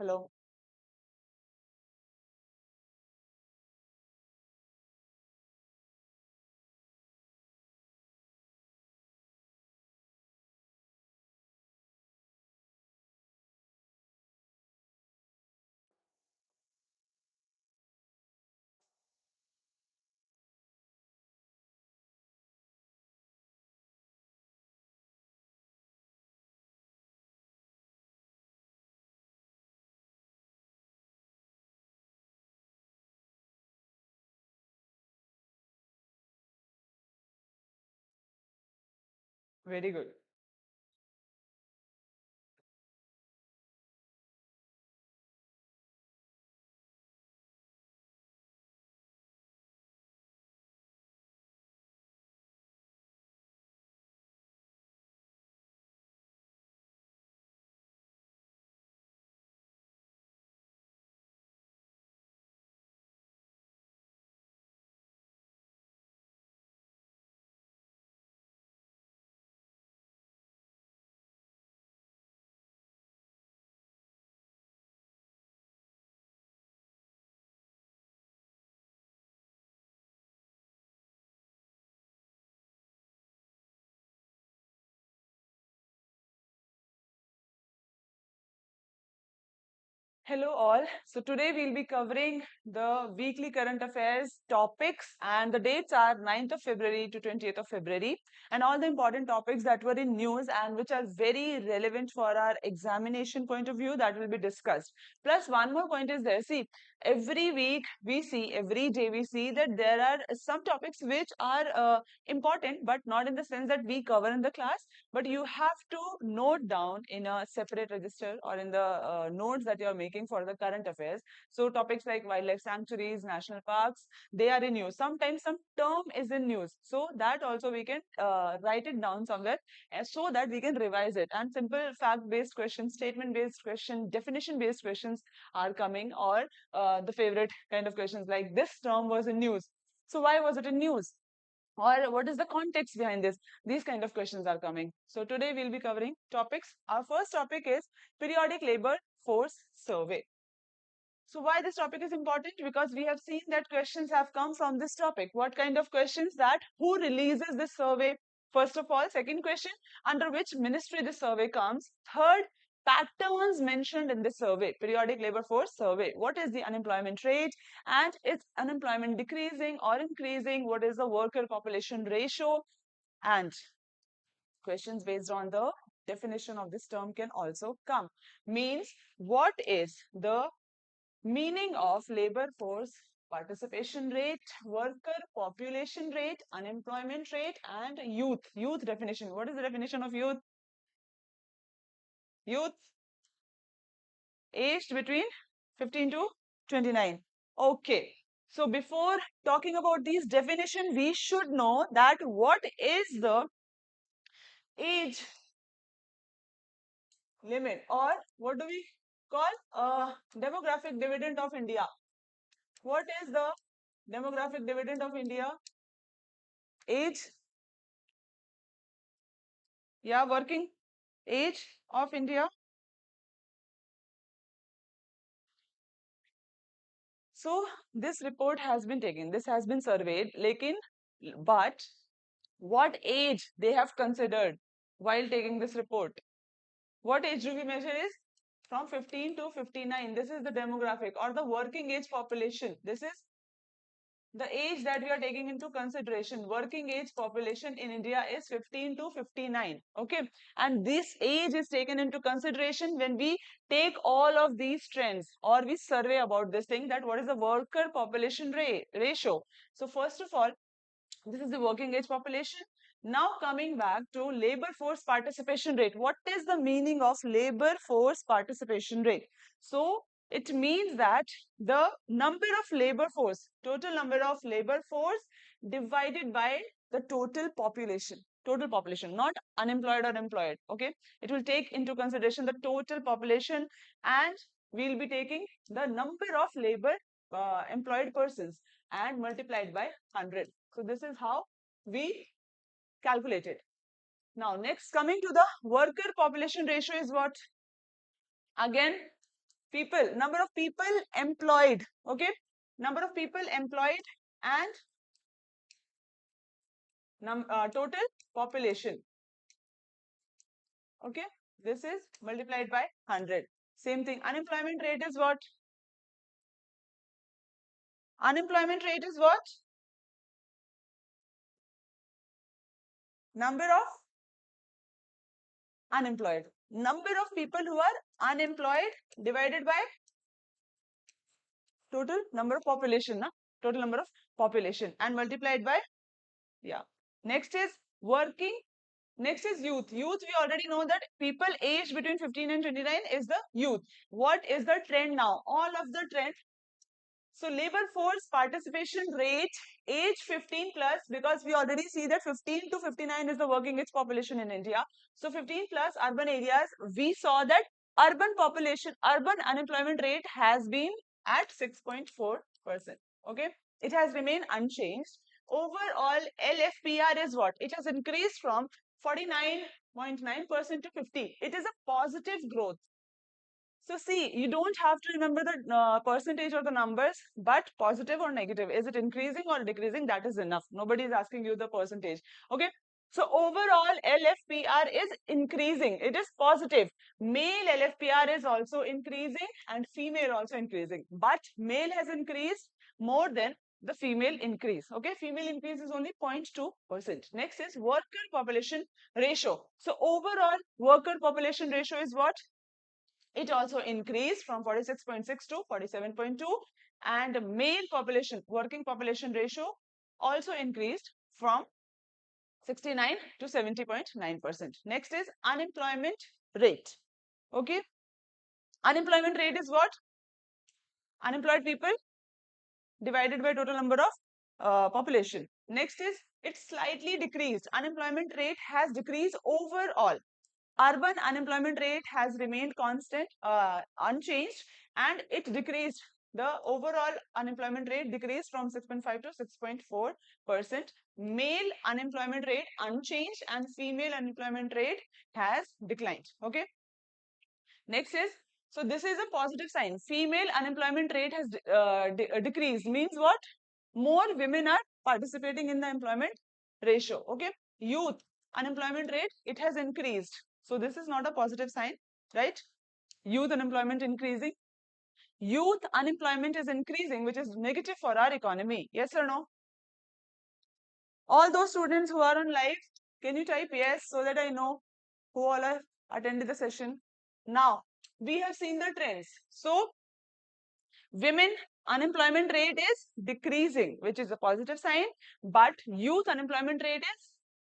Hello. Very good. Hello all. So today we'll be covering the weekly current affairs topics, and the dates are 9th of February to 20th of February, and all the important topics that were in news and which are very relevant for our examination point of view, that will be discussed. Plus one more point is there. See, every week we see, every day we see that there are some topics which are important, but not in the sense that we cover in the class, but you have to note down in a separate register or in the notes that you are making for the current affairs. So topics like wildlife sanctuaries, national parks, they are in news. Sometimes some term is in news, so that also we can write it down somewhere so that we can revise it. And simple fact based questions, statement based questions, definition based questions are coming, or the favorite kind of questions like this term was in news, so why was it in news, or what is the context behind this? These kind of questions are coming. So today we'll be covering topics. Our first topic is periodic labor force survey. So why this topic is important? Because we have seen that questions have come from this topic. What kind of questions? That who releases this survey? First of all. Second question, under which ministry this survey comes? Third, patterns mentioned in this survey, periodic labor force survey. What is the unemployment rate, and is unemployment decreasing or increasing? What is the worker population ratio? And questions based on the definition of this term can also come. Means, what is the meaning of labor force participation rate, worker population rate, unemployment rate, and youth? Youth definition. What is the definition of youth? Youth aged between 15 to 29. Okay. So before talking about these definition, we should know that what is the age limit, or what do we call demographic dividend of India? What is the demographic dividend of India? Age, yeah, working age of India. So this report has been taken, this has been surveyed, but what age they have considered while taking this report? What age do we measure is from 15 to 59. This is the demographic or the working age population. This is the age that we are taking into consideration. Working age population in India is 15 to 59. Okay. And this age is taken into consideration when we take all of these trends, or we survey about this thing, that what is the worker population ratio. So first of all, this is the working age population. Now coming back to labor force participation rate. What is the meaning of labor force participation rate? So it means that the number of labor force, total number of labor force divided by the total population, not unemployed or employed. Okay, it will take into consideration the total population, and we'll be taking the number of labor employed persons and multiplied by 100. So this is how we calculate it. Now next, coming to the worker population ratio is what? Again, People, number of people employed, okay? Number of people employed and total population, okay? This is multiplied by 100. Same thing, unemployment rate is what? Unemployment rate is what? Number of unemployed. Number of people who are unemployed divided by total number of population, na? Total number of population and multiplied by, yeah. Next is working. Next is youth. Youth, we already know that people aged between 15 and 29 is the youth. What is the trend now? All of the trend. So labor force participation rate, age 15 plus, because we already see that 15 to 59 is the working age population in India. So 15 plus urban areas, we saw that urban population, urban unemployment rate has been at 6.4%. Okay, it has remained unchanged. Overall, LFPR is what? It has increased from 49.9% to 50. It is a positive growth. So see, you don't have to remember the percentage or the numbers, but positive or negative. Is it increasing or decreasing? That is enough. Nobody is asking you the percentage. Okay. So overall, LFPR is increasing. It is positive. Male LFPR is also increasing and female also increasing. But male has increased more than the female increase. Okay. Female increase is only 0.2%. Next is worker population ratio. So overall, worker population ratio is what? It also increased from 46.6 to 47.2, and male population, working population ratio also increased from 69 to 70.9%. Next is unemployment rate. Okay. Unemployment rate is what? Unemployed people divided by total number of population. Next is it's slightly decreased. Unemployment rate has decreased overall. Urban unemployment rate has remained constant, unchanged, and it decreased. The overall unemployment rate decreased from 6.5 to 6.4%. Male unemployment rate unchanged and female unemployment rate has declined. Okay. Next is, so this is a positive sign. Female unemployment rate has decreased. Means what? More women are participating in the employment ratio. Okay. Youth unemployment rate, it has increased. So this is not a positive sign, right? Youth unemployment increasing. Youth unemployment is increasing, which is negative for our economy. Yes or no? All those students who are on live, can you type yes so that I know who all have attended the session? Now, we have seen the trends. So, women unemployment rate is decreasing, which is a positive sign, but youth unemployment rate is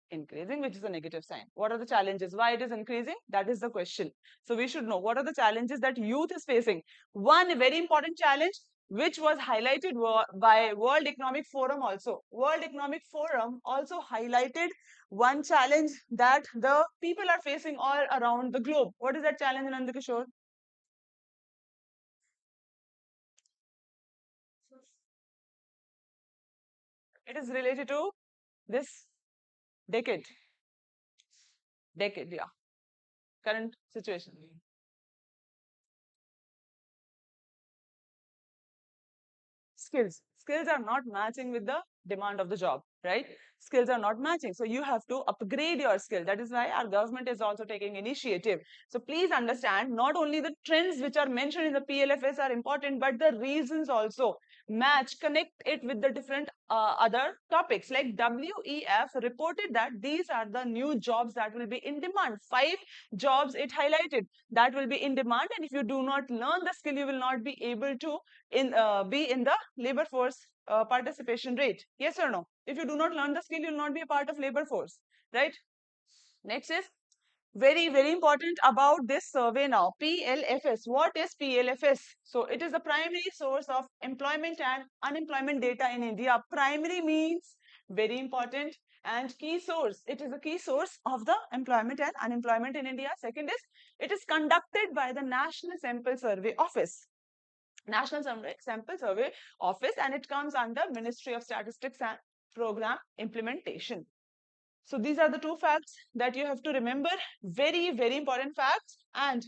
increasing, which is a negative sign. What are the challenges? Why it is increasing? That is the question. So we should know what are the challenges that youth is facing. One very important challenge which was highlighted by World Economic Forum also. World Economic Forum also highlighted one challenge that the people are facing all around the globe. What is that challenge, Nandakishore? It is related to this decade. Decade, yeah. Current situation. Skills are not matching with the demand of the job, right? Skills are not matching, so you have to upgrade your skill. That is why our government is also taking initiative. So please understand, not only the trends which are mentioned in the PLFS are important, but the reasons also match, connect it with the different other topics. Like WEF reported that these are the new jobs that will be in demand. 5 jobs it highlighted that will be in demand, and if you do not learn the skill, you will not be able to be in the labor force participation rate. Yes or no? If you do not learn the skill, you will not be a part of labor force, right? Next is very, very important about this survey now. PLFS. What is PLFS? So it is the primary source of employment and unemployment data in India. Primary means very important, and key source. It is a key source of the employment and unemployment in India. Second is, it is conducted by the National Sample Survey Office. National Sample Survey Office, and it comes under Ministry of Statistics and Program Implementation. So these are the two facts that you have to remember. Very, very important facts. And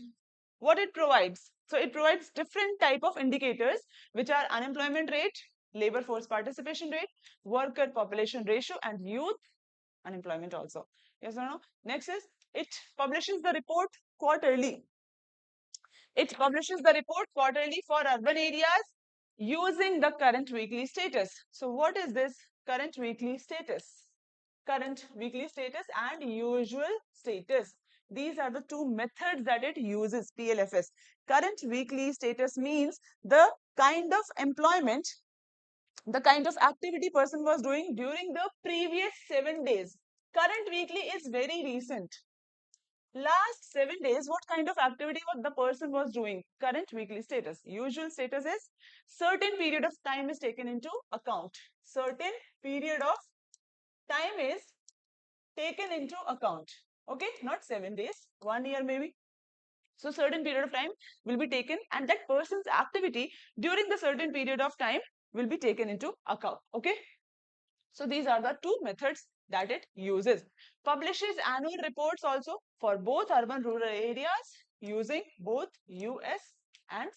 What it provides? So it provides different type of indicators, which are unemployment rate, labor force participation rate, worker population ratio, and youth unemployment also. Yes or no? Next is, it publishes the report quarterly. It publishes the report quarterly for urban areas using the current weekly status. So what is this current weekly status? Current weekly status and usual status. These are the two methods that it uses, PLFS. Current weekly status means the kind of employment, the kind of activity person was doing during the previous 7 days. Current weekly is very recent. Last 7 days, what kind of activity what the person was doing? Current weekly status. Usual status is certain period of time is taken into account. Certain period of time is taken into account. Okay, not 7 days, 1 year maybe. So certain period of time will be taken, and that person's activity during the certain period of time will be taken into account. Okay. So these are the two methods that it uses. Publishes annual reports also for both urban rural areas using both US and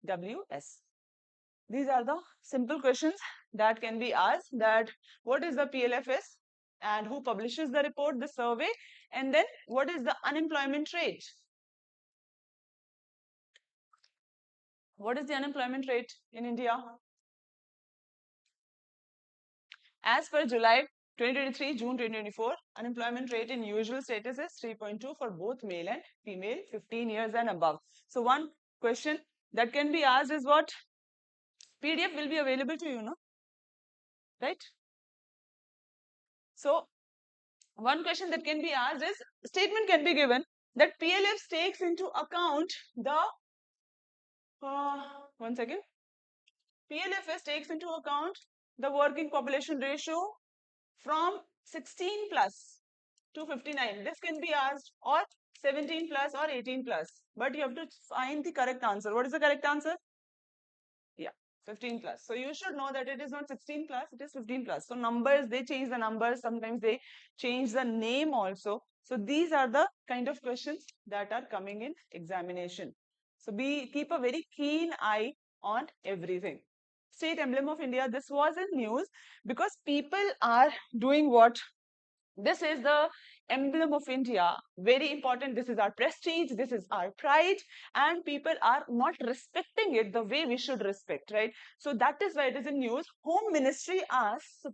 CWS. These are the simple questions that can be asked, that what is the PLFS and who publishes the report, the survey, and then what is the unemployment rate? What is the unemployment rate in India? As per July 2023, June 2024, unemployment rate in usual status is 3.2 for both male and female, 15 years and above. So one question that can be asked is what? PDF will be available to you, no? Right? So one question that can be asked is, statement can be given that PLF takes into account the, one second, PLFS takes into account the working population ratio from 16 plus to 59. This can be asked, or 17 plus or 18 plus. But you have to find the correct answer. What is the correct answer? Yeah, 15 plus. So you should know that it is not 16 plus, it is 15 plus. So numbers, they change the numbers. Sometimes they change the name also. So these are the kind of questions that are coming in examination. So keep a very keen eye on everything. State emblem of India, this was in news because people are doing what? This is the emblem of India. Very important. This is our prestige. This is our pride. And people are not respecting it the way we should respect, right? So that is why it is in news. Home Ministry asks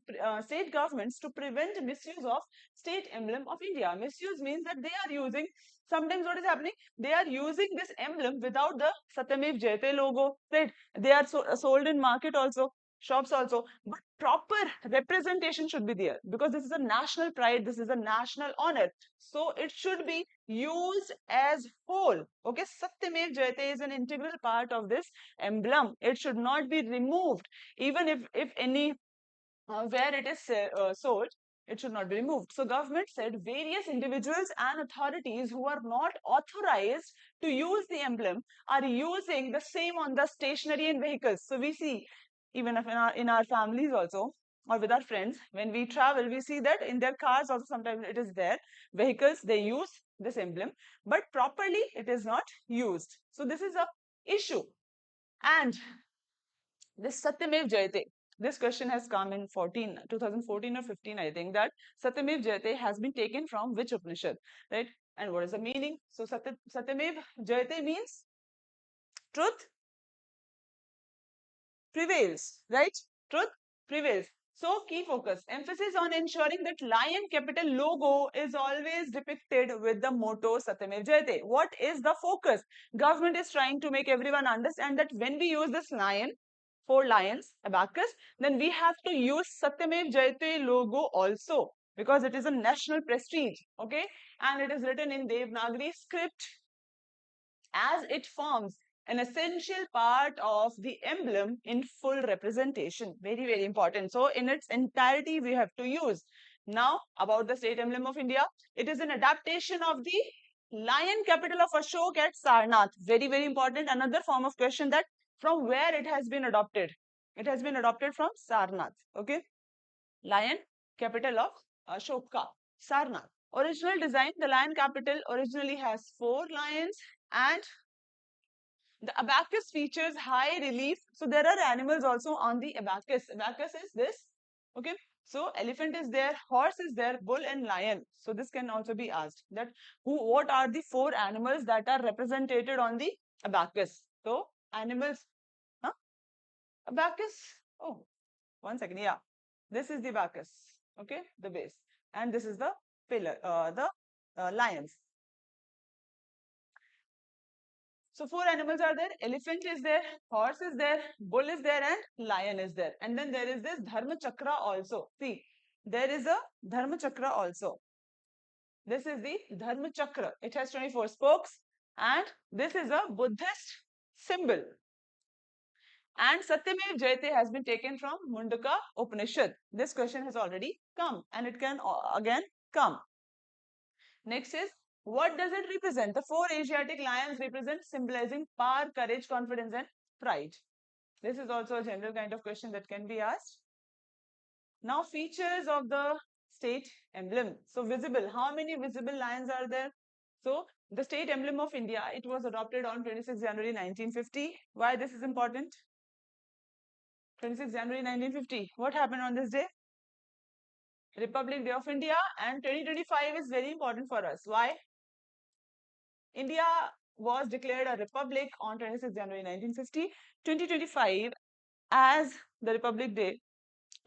state governments to prevent misuse of state emblem of India. Misuse means that they are using, sometimes what is happening? They are using this emblem without the Satyamev Jayate logo, right? They are sold in market also, shops also, but proper representation should be there, because this is a national pride, this is a national honor, so it should be used as whole. Okay, Satyamev Jayate is an integral part of this emblem. It should not be removed, even if any where it is sold, it should not be removed. So government said various individuals and authorities who are not authorized to use the emblem are using the same on the stationery and vehicles. So we see, even if in our families also, or with our friends, when we travel, we see that in their cars also sometimes it is there. Vehicles, they use this emblem, but properly it is not used. So this is a issue. And this Satyamev Jayate, this question has come in 2014 or 15, I think, that Satyamev Jayate has been taken from which Upanishad, right? And what is the meaning? So Satyamev Jayate means truth prevails, right? Truth prevails. So key focus, emphasis on ensuring that lion capital logo is always depicted with the motto Satyamev Jayate. What is the focus? Government is trying to make everyone understand that when we use this lion, 4 lions, abacus, then we have to use Satyamev Jayate logo also, because it is a national prestige, okay? And it is written in Devanagari script, as it forms an essential part of the emblem in full representation. Very, very important. So in its entirety, we have to use. Now, about the state emblem of India, it is an adaptation of the lion capital of Ashok at Sarnath. Very, very important. Another form of question, that from where it has been adopted. It has been adopted from Sarnath. Okay. Lion capital of Ashoka, Sarnath. Original design, the lion capital originally has 4 lions And the abacus features high relief. So there are animals also on the abacus. Abacus is this. Okay. So elephant is there, horse is there, bull and lion. So this can also be asked that what are the four animals that are represented on the abacus? So animals, huh? Abacus. Oh, 1 second. Yeah. This is the abacus. Okay. The base. And this is the pillar, the lions. So four animals are there. Elephant is there, horse is there, bull is there, and lion is there. And then there is this Dharma Chakra also. See, there is a Dharma Chakra also. This is the Dharma Chakra. It has 24 spokes, and this is a Buddhist symbol. And Satyamev Jayate has been taken from Mundaka Upanishad. This question has already come, and it can again come. Next is, what does it represent? The four Asiatic lions represent symbolizing power, courage, confidence, and pride. This is also a general kind of question that can be asked. Now, features of the state emblem. So, visible. How many visible lions are there? So, the state emblem of India, it was adopted on 26 January 1950. Why this is important? 26 January 1950. What happened on this day? Republic Day of India, and 2025 is very important for us. Why? India was declared a republic on 26 January 1950. 2025 as the Republic Day,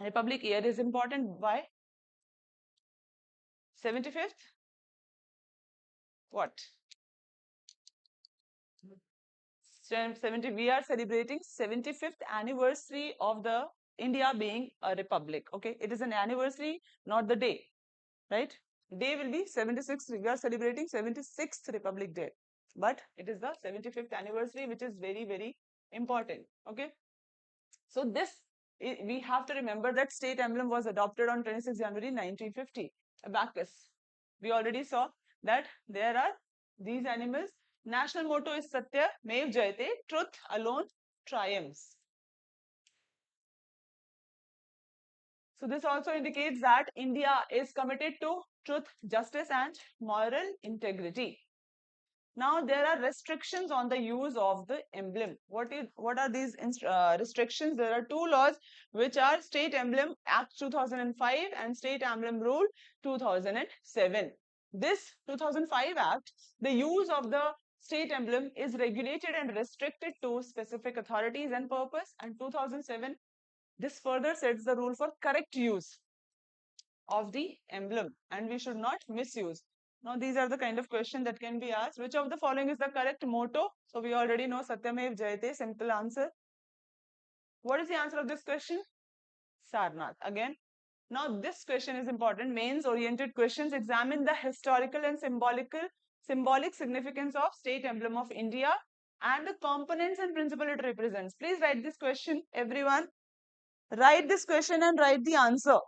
Republic Year is important. Why? 75th? What? 70. We are celebrating 75th anniversary of the India being a republic. Okay, it is an anniversary, not the day, right? Day will be 76. We are celebrating 76th Republic Day, but it is the 75th anniversary, which is very, very important. Okay. So this, we have to remember that state emblem was adopted on 26 January 1950. Abacus. We already saw that there are these animals. National motto is Satya Mev Jayate, truth alone triumphs. So this also indicates that India is committed to truth, justice, and moral integrity. Now there are restrictions on the use of the emblem. What are these restrictions? There are two laws which are State Emblem Act 2005 and State Emblem Rule 2007. This 2005 Act, the use of the state emblem is regulated and restricted to specific authorities and purpose, and 2007, this further sets the rule for correct use of the emblem, and we should not misuse. Now, these are the kind of question that can be asked. Which of the following is the correct motto? So, we already know Satyamev Jayate, simple answer. What is the answer of this question? Sarnath. Again, now this question is important. Mains oriented questions examine the historical and symbolic significance of state emblem of India and the components and principle it represents. Please write this question, everyone. Write this question and write the answer.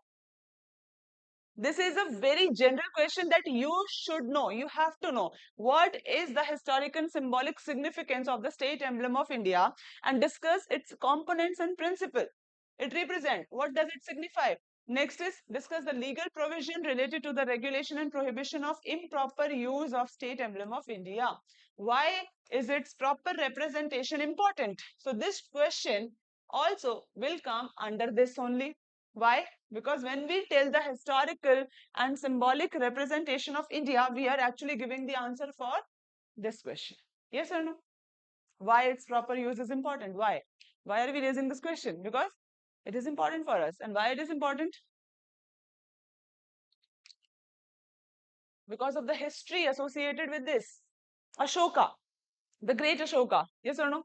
This is a very general question that you should know. You have to know what is the historic and symbolic significance of the state emblem of India and discuss its components and principle. It represents. What does it signify? Next is discuss the legal provision related to the regulation and prohibition of improper use of state emblem of India. Why is its proper representation important? So this question also will come under this only. Why? Because when we tell the historical and symbolic representation of India, we are actually giving the answer for this question. Yes or no? Why its proper use is important? Why? Why are we raising this question? Because it is important for us. And why it is important? Because of the history associated with this. Ashoka, the great Ashoka. Yes or no?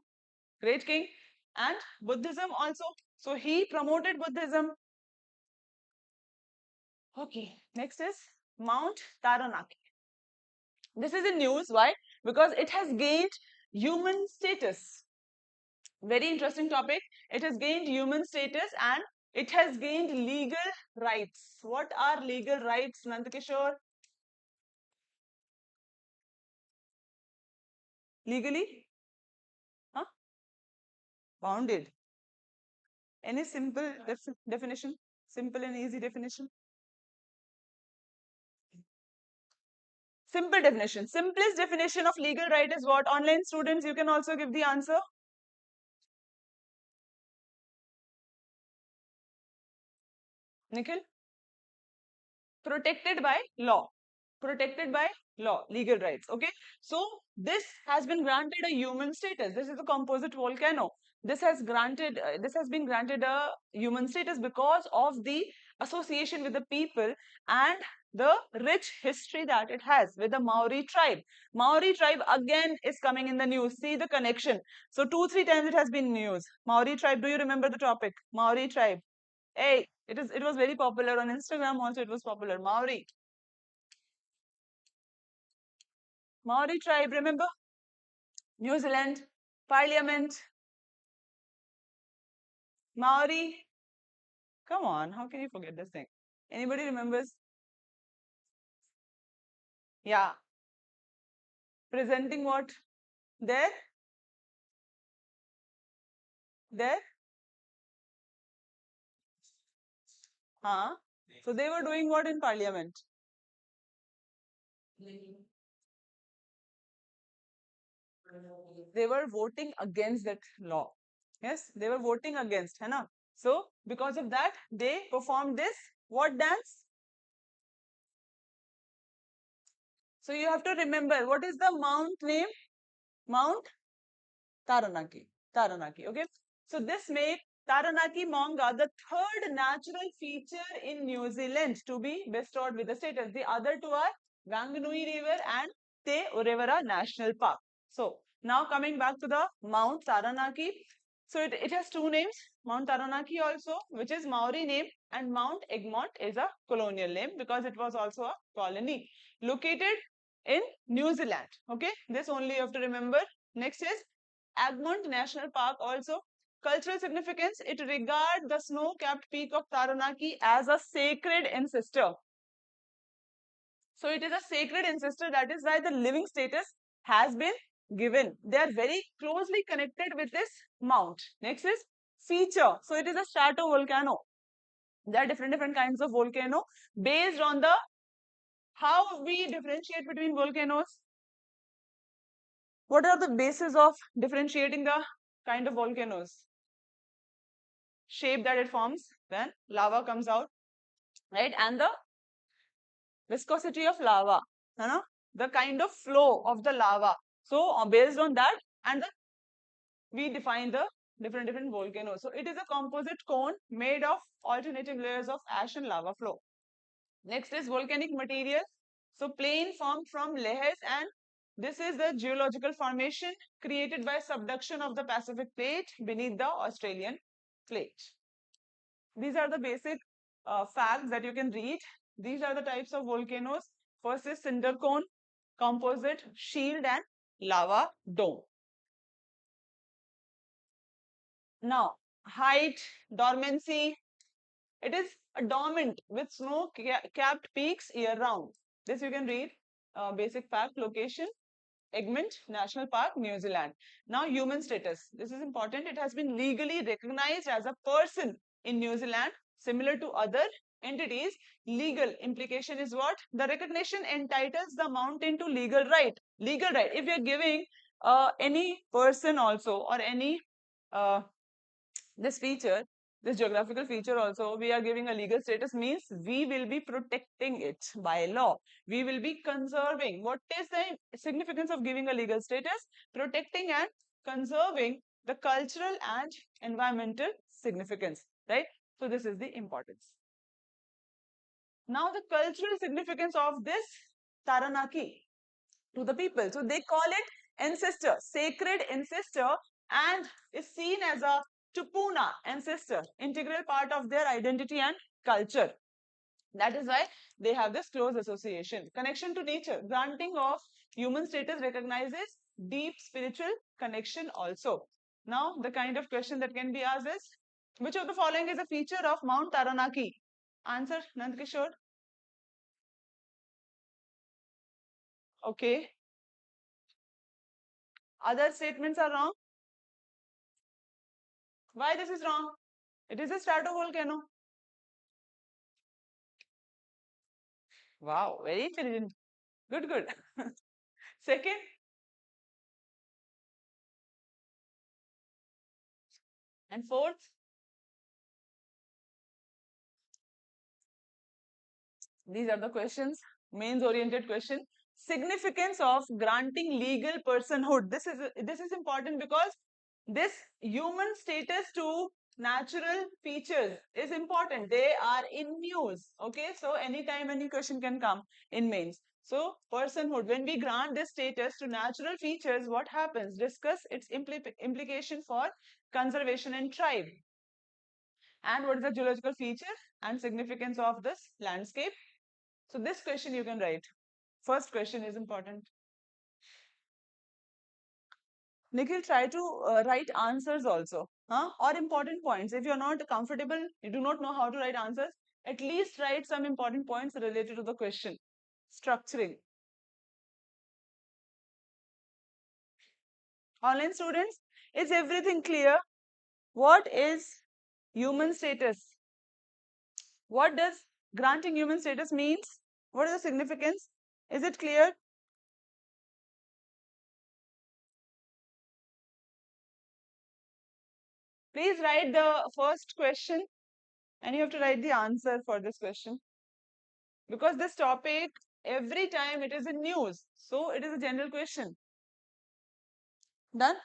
Great king. And Buddhism also. So he promoted Buddhism. Okay, next is Mount Taranaki. This is in news. Why? Because it has gained human status. Very interesting topic. It has gained human status and it has gained legal rights. What are legal rights, Nandakishore? Legally? Huh? Bounded. Any simple definition? Simple and easy definition? Simple definition. Simplest definition of legal right is what? Online students, you can also give the answer. Nikhil? Protected by law. Protected by law, legal rights. Okay. So this has been granted a human status. This is a composite volcano. This has been granted a human status because of the association with the people and the rich history that it has with the Maori tribe. Maori tribe again is coming in the news. See the connection. So 2-3 times it has been news. Maori tribe. Do you remember the topic? Maori tribe. Hey, it was very popular on Instagram also. It was popular. Maori. Maori tribe, remember? New Zealand, Parliament, Maori. Come on, how can you forget this thing? Anybody remembers? Yeah. Presenting what? There? There? Huh? So they were doing what in Parliament? They were voting against that law. Yes, they were voting against, hai na? So because of that, they performed this what dance? So you have to remember what is the mount name? Mount Taranaki. Taranaki. Okay. So this made Taranaki Manga the third natural feature in New Zealand to be bestowed with the status. The other two are Wanganui River and Te Urevara National Park. So now coming back to the Mount Taranaki. So it has two names, Mount Taranaki also, which is Maori name, and Mount Egmont is a colonial name because it was also a colony located in New Zealand. Okay, this only you have to remember. Next is Egmont National Park also. Cultural significance, it regards the snow-capped peak of Taranaki as a sacred ancestor. So it is a sacred ancestor, that is why the living status has been given. They are very closely connected with this mount. Next is feature. So it is a stratovolcano. There are different kinds of volcano based on the how we differentiate between volcanoes. What are the bases of differentiating the kind of volcanoes? Shape that it forms when lava comes out, right? And the viscosity of lava, you know, the kind of flow of the lava. So based on that, and we define the different volcanoes. So it is a composite cone made of alternative layers of ash and lava flow. Next is volcanic material. So plain formed from layers, and this is the geological formation created by subduction of the Pacific plate beneath the Australian plate. These are the basic facts that you can read. These are the types of volcanoes. First is cinder cone, composite, shield, and lava dome. Now, height, dormancy, it is a dormant with snow-capped peaks year-round. This you can read. Basic fact, location, Egmont National Park, New Zealand. Now, human status. This is important. It has been legally recognized as a person in New Zealand, similar to other entities. Legal implication is what? The recognition entitles the mountain to legal right. Legal right. If you are giving any person also or any uh, this feature, this geographical feature also, we are giving a legal status means we will be protecting it by law. We will be conserving. What is the significance of giving a legal status? Protecting and conserving the cultural and environmental significance, right? So this is the importance. Now the cultural significance of this Taranaki to the people. So they call it ancestor, sacred ancestor, and is seen as a Tupuna ancestor, integral part of their identity and culture. That is why they have this close association. Connection to nature. Granting of human status recognizes deep spiritual connection also. Now, the kind of question that can be asked is, which of the following is a feature of Mount Taranaki? Answer, Nandkishore. Okay. Other statements are wrong. Why this is wrong? It is a stratovolcano. Wow, very intelligent. Good, good. Second, and fourth, these are the questions, mains oriented question. Significance of granting legal personhood. This is important because this human status to natural features is important. They are in news. Okay, so anytime any question can come in mains. So personhood, when we grant this status to natural features, what happens? Discuss its implication for conservation and tribe. And what is the geological feature and significance of this landscape? So this question you can write. First question is important. Nikhil, try to write answers also, or important points. If you're not comfortable, you do not know how to write answers, at least write some important points related to the question. Structuring. Online students, is everything clear? What is human status? What does granting human status means? What is the significance? Is it clear? Please write the first question and you have to write the answer for this question. Because this topic, every time it is in news. So it is a general question. Done?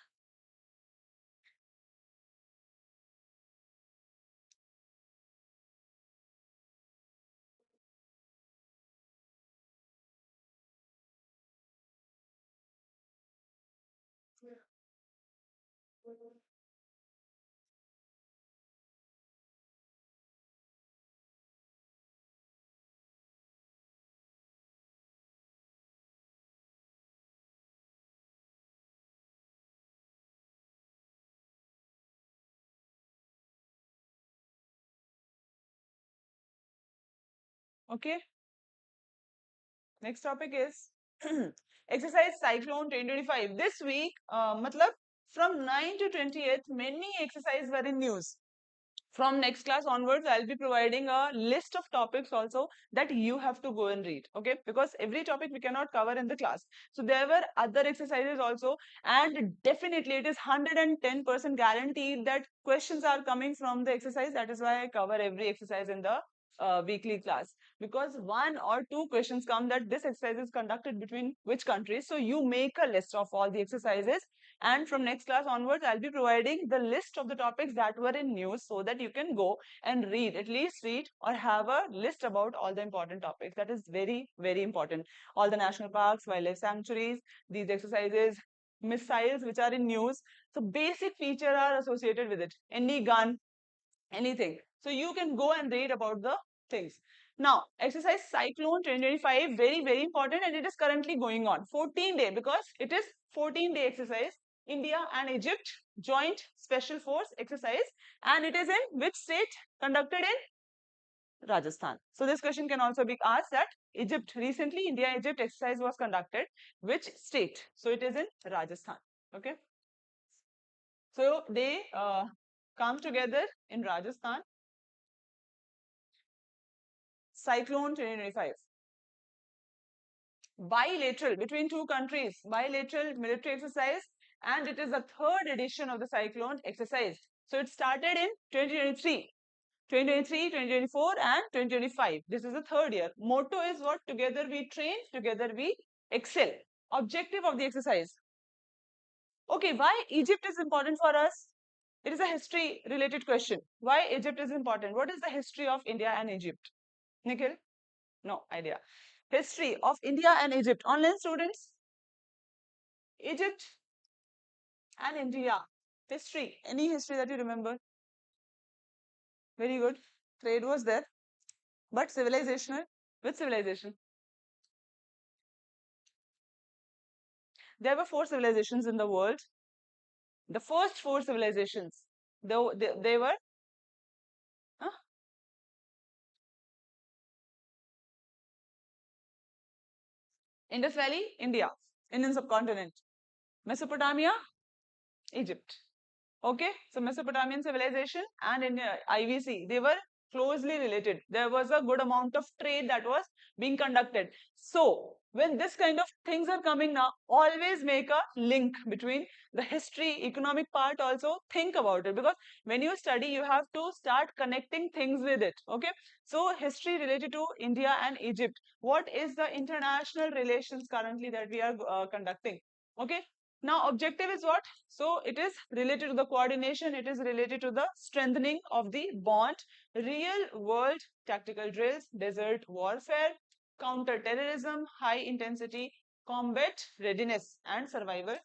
Okay. Next topic is exercise cyclone 2025. This week, matlab, from 9 to 28th, many exercises were in news. From next class onwards, I'll be providing a list of topics also that you have to go and read. Okay, because every topic we cannot cover in the class. So there were other exercises also, and definitely it is 110% guaranteed that questions are coming from the exercise. That is why I cover every exercise in the weekly class, because one or two questions come that this exercise is conducted between which countries. So you make a list of all the exercises, and from next class onwards, I'll be providing the list of the topics that were in news so that you can go and read, at least read or have a list about all the important topics. That is very, very important. All the national parks, wildlife sanctuaries, these exercises, missiles which are in news. So basic feature are associated with it. Any gun, anything. So you can go and read about the things. Now, exercise Cyclone 2025, very, very important, and it is currently going on. 14-day, because it is 14-day exercise. India and Egypt joint special force exercise, and it is in which state? Conducted in Rajasthan. So this question can also be asked that Egypt, recently India-Egypt exercise was conducted. Which state? So it is in Rajasthan. Okay. So they come together in Rajasthan. Cyclone 2025. Bilateral between two countries, bilateral military exercise, and it is the third edition of the Cyclone exercise. So it started in 2023. 2023, 2024 and 2025. This is the third year. Motto is what? Together we train, together we excel. Objective of the exercise. Okay, why Egypt is important for us? It is a history related question. Why Egypt is important? What is the history of India and Egypt? Nikhil? No idea. History of India and Egypt. Online students, Egypt and India. History. Any history that you remember? Very good. Trade was there. But civilizational. Which civilization? There were four civilizations in the world. The first four civilizations, they were huh? Indus Valley, India, Indian subcontinent. Mesopotamia, Egypt. Okay, so Mesopotamian civilization and in IVC, they were closely related. There was a good amount of trade that was being conducted. So when this kind of things are coming now, always make a link between the history, economic part also. Think about it, because when you study, you have to start connecting things with it. Okay. So history related to India and Egypt. What is the international relations currently that we are conducting? Okay. Now, objective is what? So it is related to the coordination. It is related to the strengthening of the bond, real world tactical drills, desert warfare, counter-terrorism, high-intensity combat readiness and survival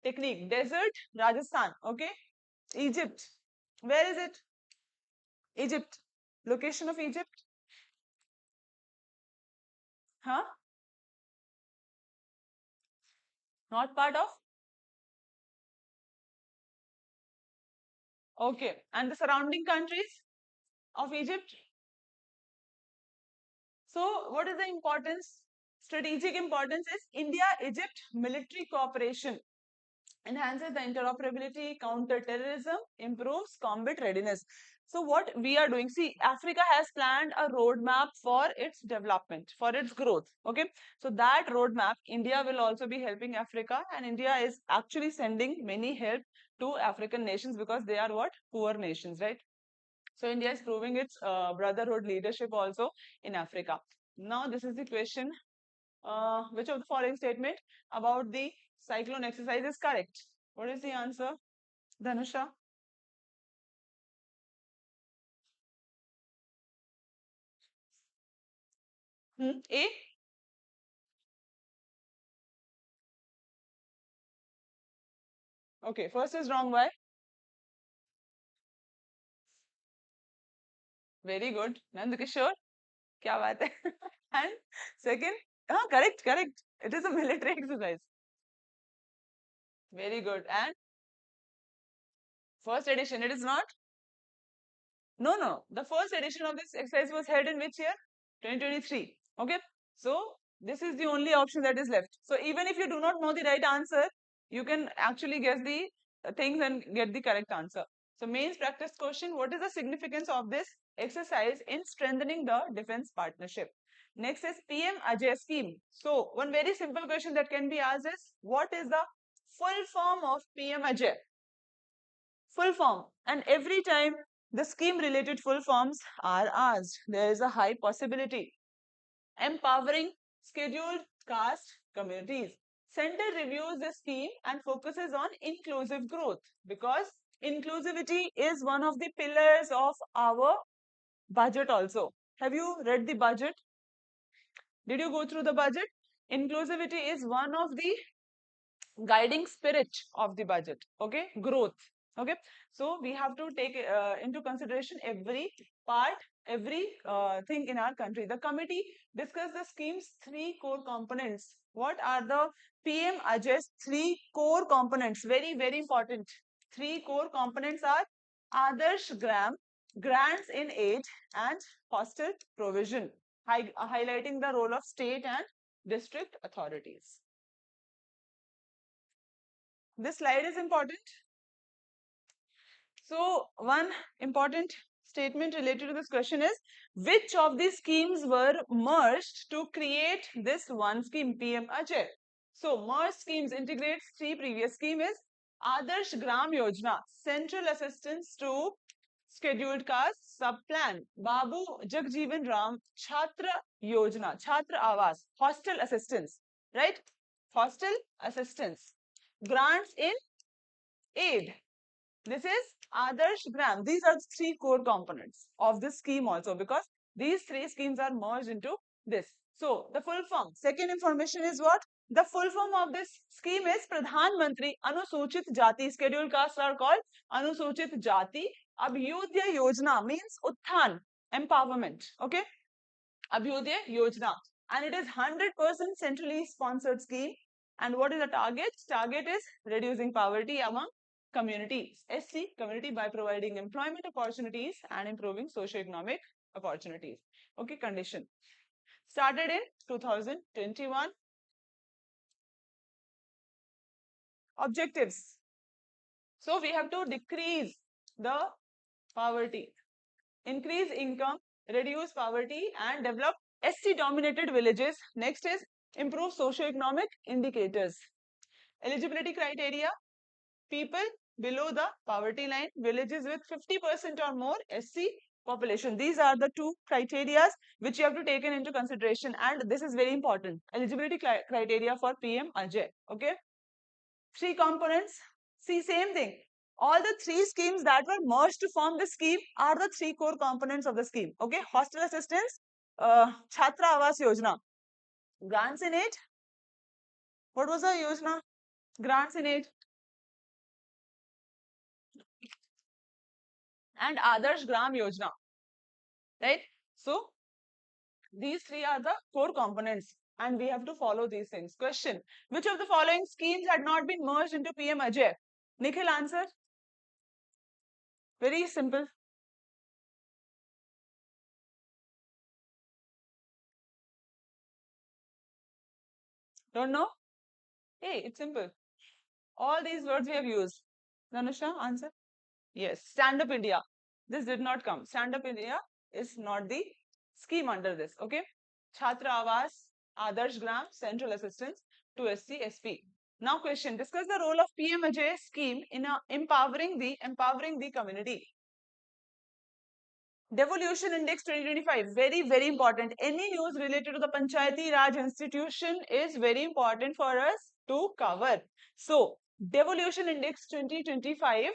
technique. Desert, Rajasthan. Okay. Egypt. Where is it? Egypt. Location of Egypt? Huh? Not part of? Okay. And the surrounding countries of Egypt? So, what is the importance? Strategic importance is India-Egypt military cooperation enhances the interoperability, counter-terrorism, improves combat readiness. So what we are doing, see, Africa has planned a roadmap for its development, for its growth. Okay, so that roadmap, India will also be helping Africa, and India is actually sending many help to African nations because they are what? Poor nations, right? So India is proving its brotherhood leadership also in Africa. Now this is the question. Which of the following statement about the cyclone exercise is correct? What is the answer, Dhanusha? A? Okay, first is wrong. Why? Very good. Nandakishore, क्या बात है? And second, correct, correct. It is a military exercise. Very good. And first edition, it is not? No, no. The first edition of this exercise was held in which year? 2023. Okay. So this is the only option that is left. So even if you do not know the right answer, you can actually guess the things and get the correct answer. So mains practice question, what is the significance of this exercise in strengthening the defense partnership? Next is PM Ajay scheme. So one very simple question that can be asked is, what is the full form of PM Ajay? Full form. And every time the scheme related full forms are asked, there is a high possibility. Empowering scheduled caste communities. Center reviews the scheme and focuses on inclusive growth, because inclusivity is one of the pillars of our budget also. Have you read the budget? Did you go through the budget? Inclusivity is one of the guiding spirit of the budget. Okay, growth. Okay, so we have to take into consideration every part, every thing in our country. The committee discussed the scheme's three core components. What are the PM Ajay's three core components? Very, very important. Three core components are Adarsh Gram, grants in aid, and hostel provision, highlighting the role of state and district authorities. This slide is important. So one important statement related to this question is, which of these schemes were merged to create this one scheme, PM Ajay? So merged schemes integrates three previous schemes is Adarsh Gram Yojana, central assistance to scheduled caste sub-plan, Babu Jagjeevan Ram Chhatra Yojana, Chhatra Awas, hostel assistance, right? Hostel assistance, grants in aid. This is Adarsh Gram. These are three core components of this scheme also, because these three schemes are merged into this. So the full form. Second information is what? The full form of this scheme is Pradhan Mantri Anusuchit Jati. Scheduled castes are called Anusuchit Jati. Abhyudaya Yojana means Utthan, empowerment. Okay. Abhyudaya Yojana. And it is 100% centrally sponsored scheme. And what is the target? Target is reducing poverty among communities, SC community, by providing employment opportunities and improving socio-economic opportunities. Okay, condition. Started in 2021. Objectives. So we have to decrease the poverty, increase income, reduce poverty, and develop SC dominated villages. Next is Improve socio-economic indicators. Eligibility criteria, people below the poverty line, villages with 50% or more SC population. These are the two criteria which you have to take into consideration, and this is very important. Eligibility criteria for PM Ajay. Okay. Three components. See, same thing. All the three schemes that were merged to form this scheme are the three core components of the scheme. Okay. Hostel assistance, Chhatra Awas Yojana, grants in aid. What was the Yojana? Grants in aid. And Adarsh Gram Yojana. Right? So, these three are the core components and we have to follow these things. Question. Which of the following schemes had not been merged into PM Ajay? Nikhil, answer. Very simple. Don't know? Hey, it's simple. All these words we have used. Dhanusha, answer. Yes, Stand Up India. This did not come. Stand Up India is not the scheme under this. Okay. Chhatra Awas, Adarsh Gram, Central Assistance to SC, SP. Now question, discuss the role of PM Ajay scheme in empowering the community. Devolution Index 2025, very important. Any news related to the Panchayati Raj institution is very important for us to cover. So, Devolution Index 2025,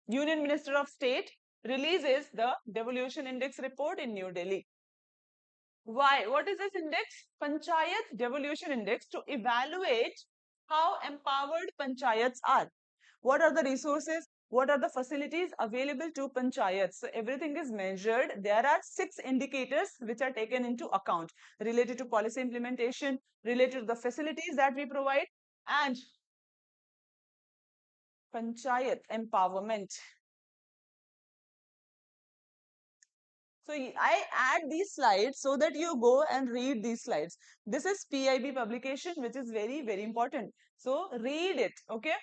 Union Minister of State releases the Devolution Index report in New Delhi. Why? What is this index? Panchayat Devolution Index, to evaluate how empowered panchayats are. What are the resources? What are the facilities available to panchayats? So everything is measured. There are 6 indicators which are taken into account related to policy implementation, related to the facilities that we provide, and panchayat empowerment. So I add these slides so that you go and read these slides. This is PIB publication, which is very important. So read it, okay?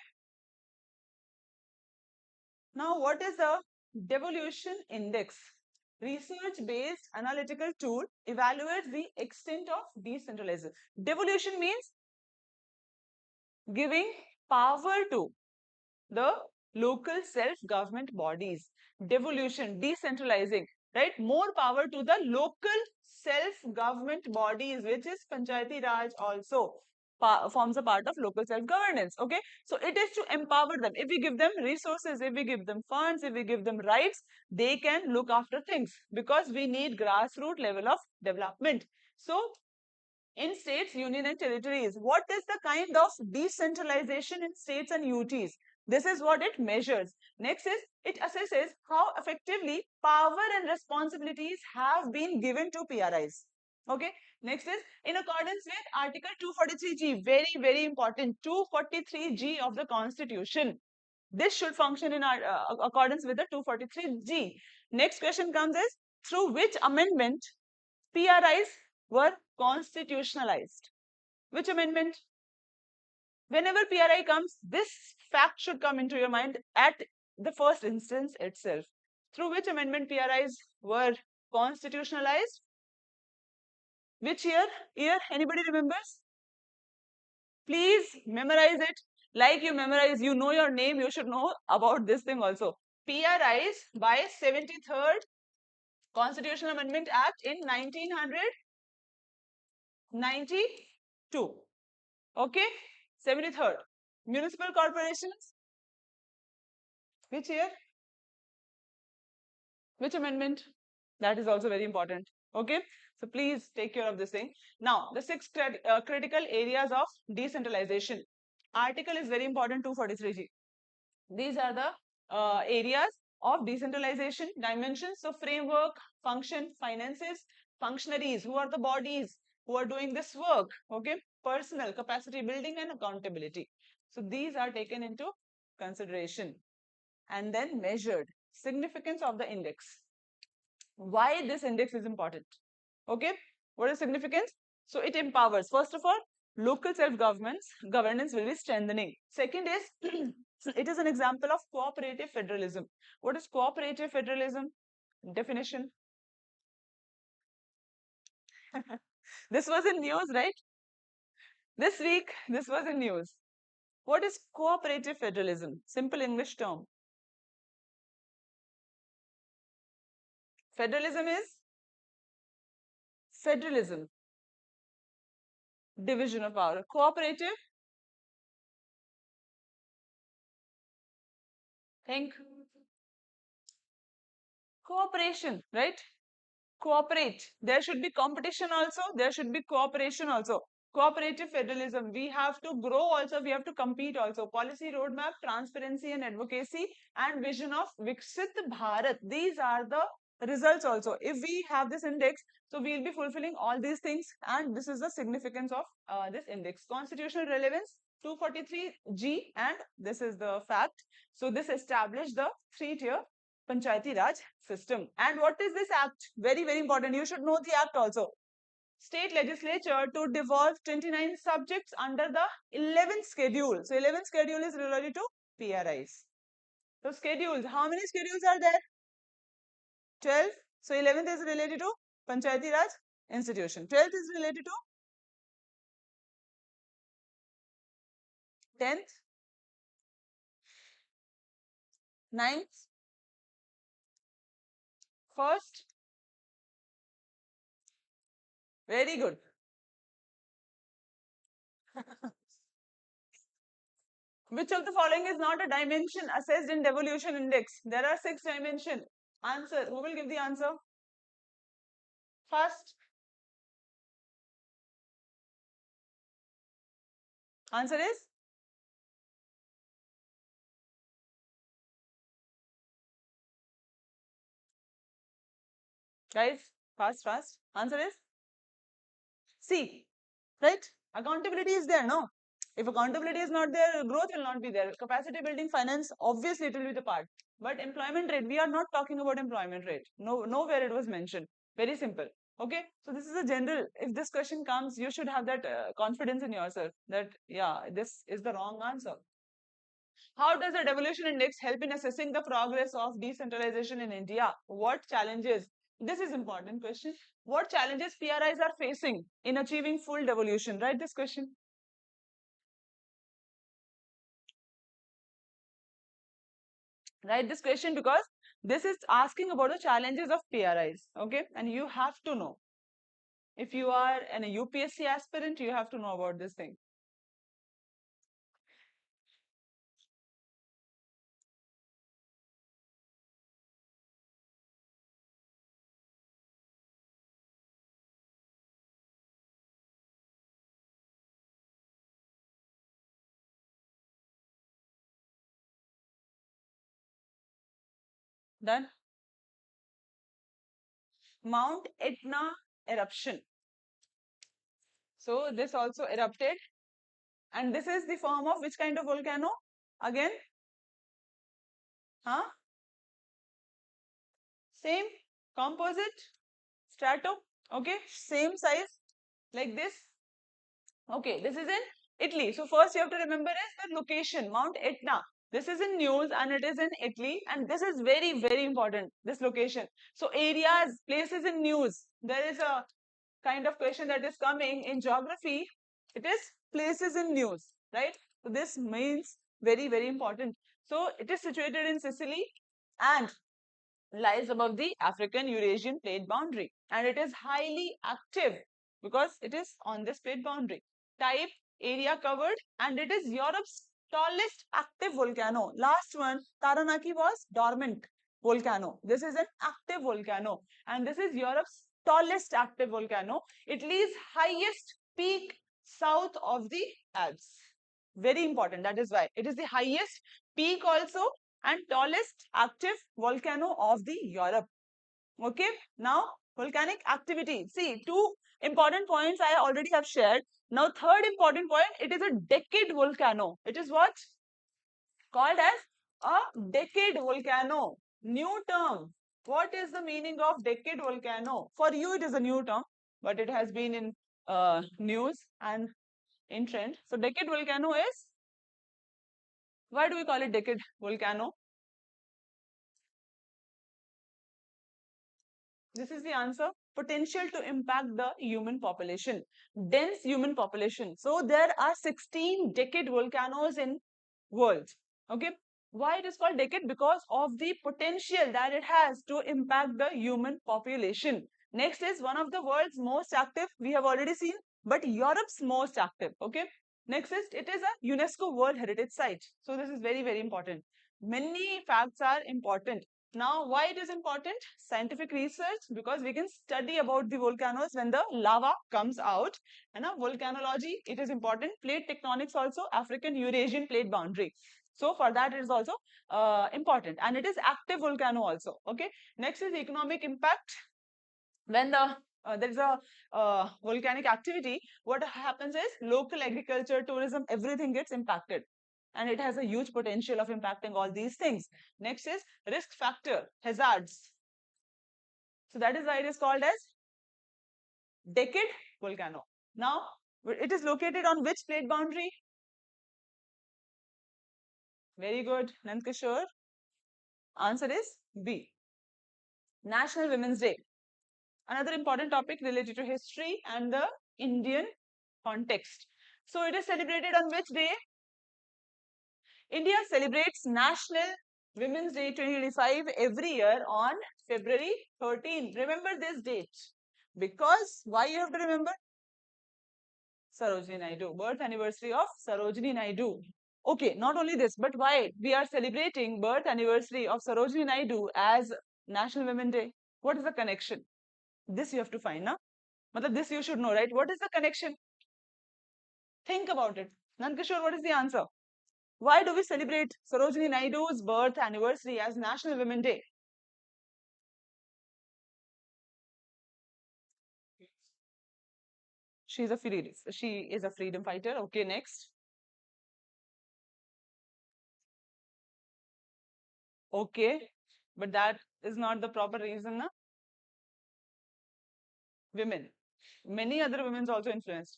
Now, what is a devolution index? Research-based analytical tool evaluates the extent of decentralization. Devolution means giving power to the local self-government bodies. Devolution, decentralizing, right? More power to the local self-government bodies, which is Panchayati Raj also forms a part of local self-governance. Okay, so it is to empower them. If we give them resources, if we give them funds, if we give them rights, they can look after things, because we need grassroots level of development. So in states, union and territories, what is the kind of decentralization in states and UTs? This is what it measures. Next is, it assesses how effectively power and responsibilities have been given to PRIs. Okay. Next is, in accordance with Article 243G, very important, 243G of the Constitution. This should function in our, accordance with the 243G. Next question comes is, through which amendment PRIs were constitutionalized? Which amendment? Whenever PRI comes, this fact should come into your mind at the first instance itself. Through which amendment PRIs were constitutionalized? Which year? Anybody remembers? Please memorize it. Like you memorize, you know your name, you should know about this thing also. PRIs by 73rd Constitutional Amendment Act in 1992. Okay, 73rd. Municipal corporations, which year? Which amendment? That is also very important. Okay, so please take care of this thing. Now, the 6 critical areas of decentralization. Article is very important, 243G. These are the areas of decentralization dimensions. So, framework, function, finances, functionaries, who are the bodies who are doing this work, okay, personnel, capacity building and accountability. So, these are taken into consideration and then measured. Significance of the index. Why this index is important? Okay, what is significance? So, it empowers, first of all, local governance will be strengthening. Second is, it is an example of cooperative federalism. What is cooperative federalism? Definition. This was in news, right? This week, this was in news. What is cooperative federalism? Simple English term. Federalism is federalism, division of power. Cooperative, think cooperation, right? Cooperate. There should be competition also. There should be cooperation also. Cooperative federalism. We have to grow also. We have to compete also. Policy roadmap, transparency and advocacy, and vision of Viksit Bharat. These are the results also. If we have this index, so we'll be fulfilling all these things, and this is the significance of this index. Constitutional relevance 243G, and this is the fact. So this established the three-tier Panchayati Raj system. And what is this act? Very, very important. You should know the act also. State legislature to devolve 29 subjects under the 11th schedule. So 11th schedule is related to PRIs. So schedules, how many schedules are there? 12. So 11th is related to Panchayati Raj institution. 12th is related to 10th, 9th, 1st. Very good. Which of the following is not a dimension assessed in devolution index? There are 6 dimensions. Answer. Who will give the answer? First. Answer is? Guys, fast, fast. Answer is? C. Right? Accountability is there, no? If accountability is not there, growth will not be there. Capacity building, finance, obviously it will be the part. But employment rate, we are not talking about employment rate. No, nowhere it was mentioned. Very simple. Okay, so this is a general. If this question comes, you should have that confidence in yourself that, yeah, this is the wrong answer. How does the devolution index help in assessing the progress of decentralization in India? What challenges? This is important question. What challenges PRIs are facing in achieving full devolution? Write this question. Write this question because this is asking about the challenges of PRIs. Okay, and you have to know. If you are an UPSC aspirant, you have to know about this thing. Done. Mount Etna eruption. So this also erupted, and this is the form of which kind of volcano? Again, huh? Same composite strato. Okay, same size like this. Okay, this is in Italy. So first you have to remember is the location, Mount Etna. This is in news and it is in Italy, and this is very, very important, this location. So areas, places in news. There is a kind of question that is coming in geography. It is places in news, right? So this means very, very important. So it is situated in Sicily and lies above the African Eurasian plate boundary, and it is highly active because it is on this plate boundary. Type, area covered, and it is Europe's tallest active volcano. Last one, Taranaki, was dormant volcano. This is an active volcano, and this is Europe's tallest active volcano. Italy's highest peak south of the Alps. Very important. That is why it is the highest peak also and tallest active volcano of the Europe. Okay, now volcanic activity. See, two important points I already have shared. Now, third important point, it is a decade volcano. It is what? Called as a decade volcano. New term. What is the meaning of decade volcano? For you, it is a new term, but it has been in news and in trend. So, decade volcano is, why do we call it decade volcano? This is the answer. Potential to impact the human population, dense human population. So there are 16 decade volcanoes in world. Okay. Why it is called decade? Because of the potential that it has to impact the human population. Next is one of the world's most active. We have already seen, but Europe's most active. Okay. Next is it is a UNESCO World Heritage Site. So this is very, very important. Many facts are important. Now, why it is important? Scientific research, because we can study about the volcanoes when the lava comes out. And now volcanology, it is important. Plate tectonics also, African Eurasian plate boundary. So for that it is also important, and it is active volcano also. Okay. Next is economic impact. When there is a volcanic activity, what happens is local agriculture, tourism, everything gets impacted, and it has a huge potential of impacting all these things. Next is risk factor, hazards. So that is why it is called as decade volcano. Now, it is located on which plate boundary? Very good, Nandkishore. Answer is B. National Women's Day. Another important topic related to history and the Indian context. So it is celebrated on which day? India celebrates National Women's Day 2025 every year on February 13. Remember this date. Because why you have to remember? Sarojini Naidu, birth anniversary of Sarojini Naidu. Okay, not only this, but why we are celebrating birth anniversary of Sarojini Naidu as National Women's Day? What is the connection? This you have to find, na? Matlab, this you should know, right? What is the connection? Think about it. Nankishore, what is the answer? Why do we celebrate Sarojini Naidu's birth anniversary as National Women's Day? She is a freedom fighter. Okay, next. Okay, but that is not the proper reason, na? Women. Many other women also influenced.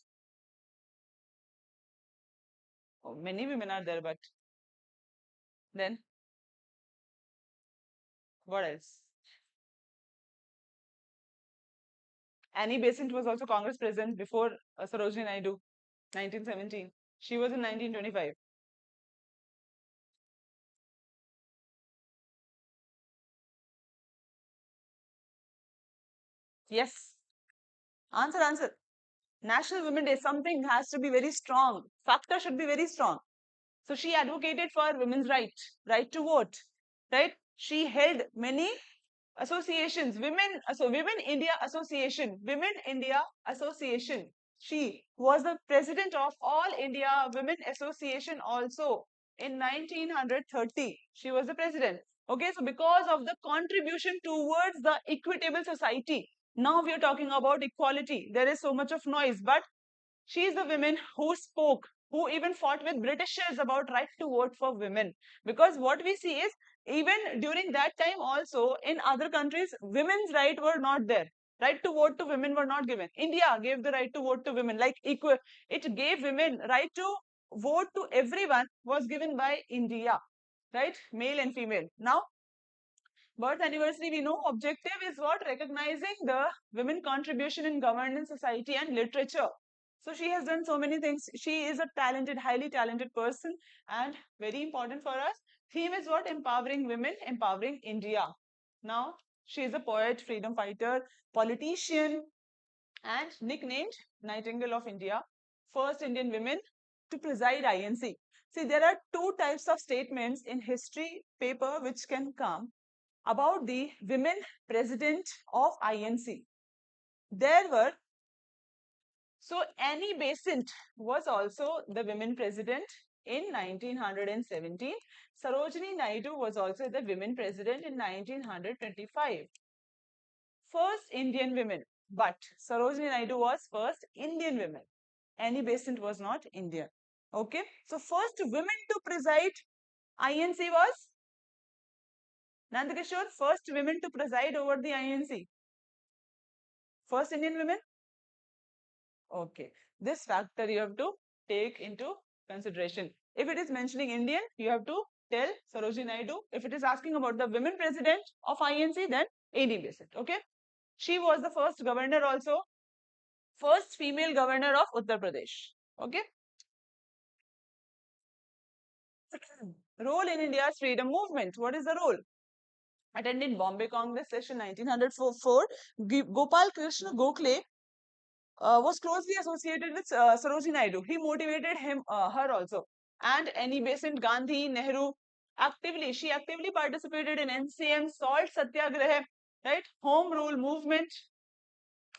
Oh, many women are there, but then what else? Annie Besant was also Congress president before Sarojini Naidu, 1917. She was in 1925. Yes. Answer. National Women's Day, something has to be very strong. Factor should be very strong. So she advocated for women's right to vote, right? She held many associations, Women India Association, Women India Association. She was the president of All India Women Association also in 1930. She was the president. Okay, so because of the contribution towards the equitable society, now we are talking about equality. There is so much of noise, but she is the woman who spoke, who even fought with Britishers about right to vote for women. Because what we see is, even during that time also, in other countries, women's right were not there. Right to vote to women were not given. India gave the right to vote to women, like equal. It gave women right to vote to everyone was given by India, right? Male and female. Now, birth anniversary, we know objective is what? Recognizing the women contribution in governance, society and literature. So she has done so many things. She is a talented, highly talented person, and very important for us. Theme is what? Empowering women, empowering India. Now, she is a poet, freedom fighter, politician, and nicknamed Nightingale of India, first Indian women to preside INC. See, there are two types of statements in history paper which can come about the women president of INC. There were, so Annie Besant was also the women president in 1917. Sarojini Naidu was also the women president in 1925. First Indian women, but Sarojini Naidu was first Indian women. Annie Besant was not Indian. Okay, so first women to preside INC was Nandakishore, first women to preside over the INC. First Indian women? Okay. This factor you have to take into consideration. If it is mentioning Indian, you have to tell Sarojini Naidu. If it is asking about the women president of INC, then AD Besant. Okay. She was the first governor also, first female governor of Uttar Pradesh. Okay. Role in India's freedom movement. What is the role? Attended Bombay Congress session 1904. Gopal Krishna Gokhale was closely associated with Sarojini Naidu. He motivated her also. And Annie Besant, Gandhi, Nehru, she actively participated in NCM, Salt Satyagraha, right? Home rule movement,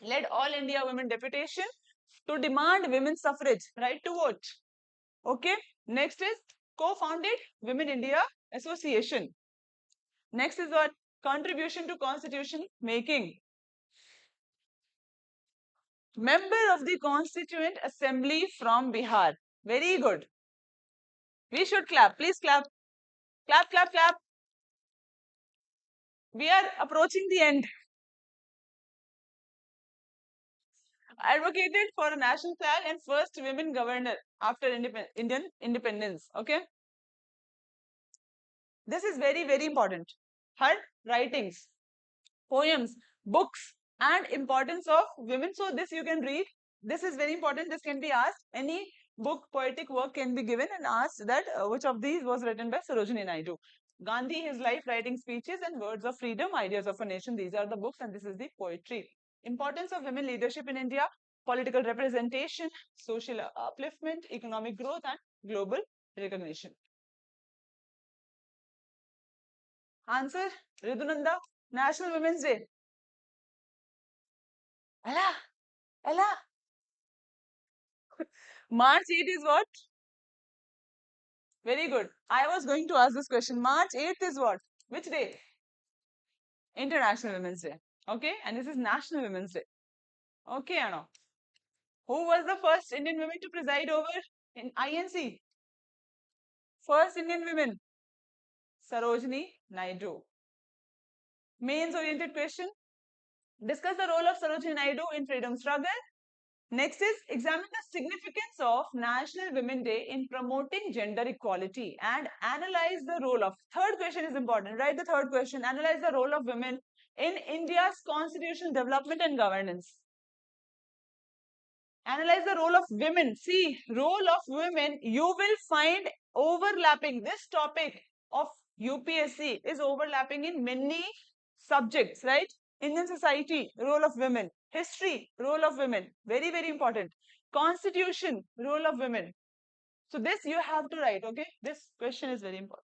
led All India Women Deputation to demand women's suffrage, right to vote. Okay. Next is co-founded Women India Association. Next is what? Contribution to constitution making. Member of the Constituent Assembly from Bihar. Very good. We should clap. Please clap. Clap, clap, clap. We are approaching the end. Advocated for a national flag and first women governor after Indian independence. Okay. This is very, very important. Her writings, poems, books, and importance of women. So this you can read. This is very important. This can be asked. Any book, poetic work can be given and asked that which of these was written by Sarojini Naidu. Gandhi, his life, writing speeches, and words of freedom, ideas of a nation. These are the books, and this is the poetry. Importance of women leadership in India, political representation, social upliftment, economic growth, and global recognition. Answer, Ridunanda, National Women's Day. Ella, Ella. March 8 is what? Very good. I was going to ask this question. March 8th is what? Which day? International Women's Day. Okay, and this is National Women's Day. Okay, Anna. Who was the first Indian woman to preside over in INC? First Indian women. Sarojini Naidu. Mains oriented question. Discuss the role of Sarojini Naidu in freedom struggle. Next is examine the significance of National Women Day in promoting gender equality and analyze the role of, third question is important, write the third question, analyze the role of women in India's constitutional development and governance. Analyze the role of women. See, role of women, you will find overlapping. This topic of UPSC is overlapping in many subjects, right? Indian society, role of women. History, role of women. Very, very important. Constitution, role of women. So this you have to write, okay? This question is very important.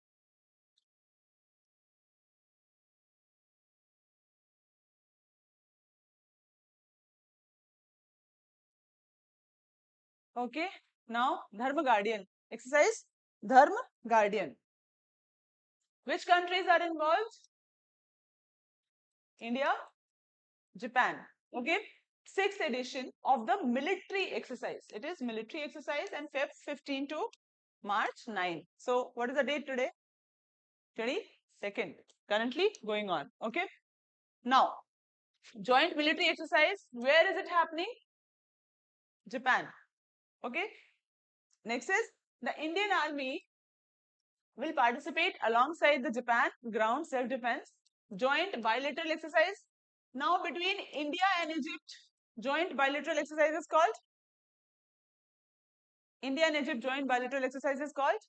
Okay, now Dharma Guardian. Exercise, Dharma Guardian. Which countries are involved? India, Japan. Okay, sixth edition of the military exercise. It is military exercise and Feb 15 to March 9. So what is the date today? 22nd. Currently going on. Okay. Now, joint military exercise. Where is it happening? Japan. Okay. Next is the Indian Army will participate alongside the Japan ground self-defense joint bilateral exercise. Now between India and Egypt, joint bilateral exercise is called? India and Egypt joint bilateral exercise is called?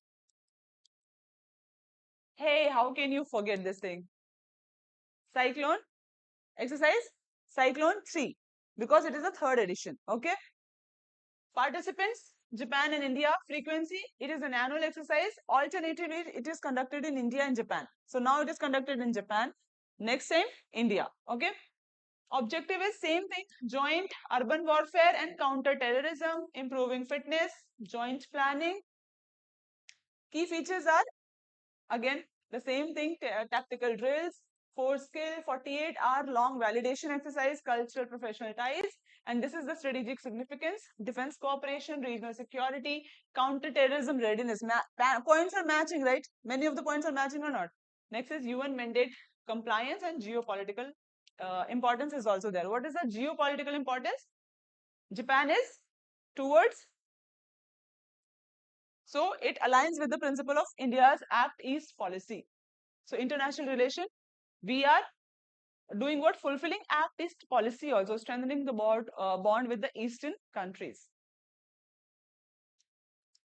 Hey, how can you forget this thing? Cyclone exercise, Cyclone 3, because it is a third edition. Okay. Participants, Japan and India. Frequency, it is an annual exercise. Alternatively, it is conducted in India and Japan. So now it is conducted in Japan. Next time, India. Okay. Objective is same thing, joint urban warfare and counter-terrorism, improving fitness, joint planning. Key features are, again, the same thing, tactical drills, force skill, 48-hour long validation exercise, cultural professional ties. And this is the strategic significance, defense cooperation, regional security, counter-terrorism readiness. Points are matching, right? Many of the points are matching or not. Next is UN mandate compliance and geopolitical importance is also there. What is the geopolitical importance? Japan is towards, so it aligns with the principle of India's Act East policy. So international relation, we are doing what? Fulfilling Act East policy, also strengthening the bond with the Eastern countries.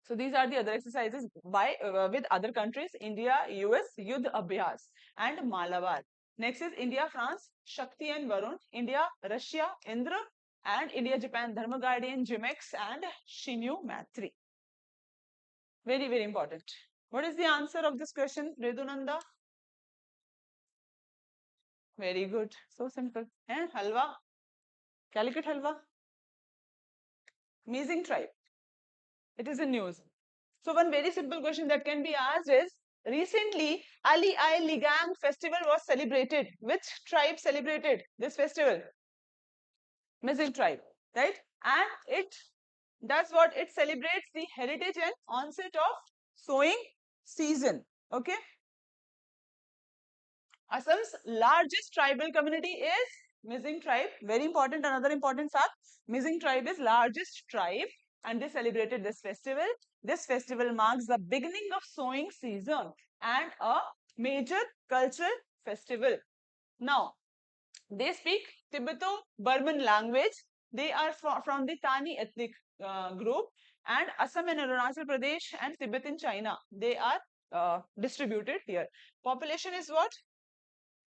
So these are the other exercises by with other countries: India, US, Yudh Abhyas, and Malabar. Next is India, France, Shakti and Varun. India, Russia, Indra, and India, Japan, Dharma Guardian, Jimex, and Shinyu Matri. Very, very important. What is the answer of this question, Redunanda? Very good. So simple. And halwa? Calicut halwa? Amazing tribe. It is in news. So one very simple question that can be asked is, recently Ali I Ligang festival was celebrated. Which tribe celebrated this festival? Mizing tribe, right? And it does what? It celebrates the heritage and onset of sowing season. Okay. Assam's largest tribal community is Mizing tribe. Very important, another important fact. Mizing tribe is largest tribe and they celebrated this festival. This festival marks the beginning of sowing season and a major cultural festival. Now, they speak Tibeto-Burman language. They are from the Tani ethnic group, and Assam and Arunachal Pradesh and Tibet in China. They are distributed here. Population is what?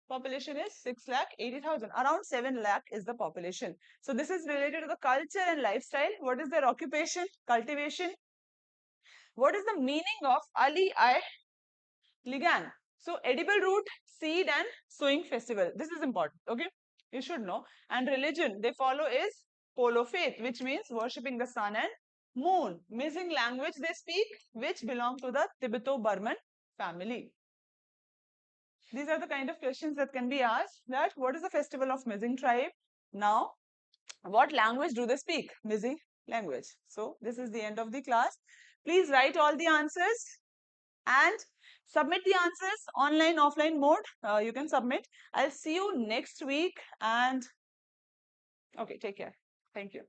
Population is 6,80,000. Around 7 lakh is the population. So this is related to the culture and lifestyle. What is their occupation? Cultivation. What is the meaning of Ali I Ligan? So edible root, seed and sowing festival. This is important. Okay. You should know. And religion they follow is polyfaith, which means worshipping the sun and moon. Missing language they speak, which belong to the Tibeto-Burman family. These are the kind of questions that can be asked. That what is the festival of Mizing tribe? Now, what language do they speak? Mizing language. So this is the end of the class. Please write all the answers and submit the answers online, offline mode. You can submit. I'll see you next week and okay, take care. Thank you.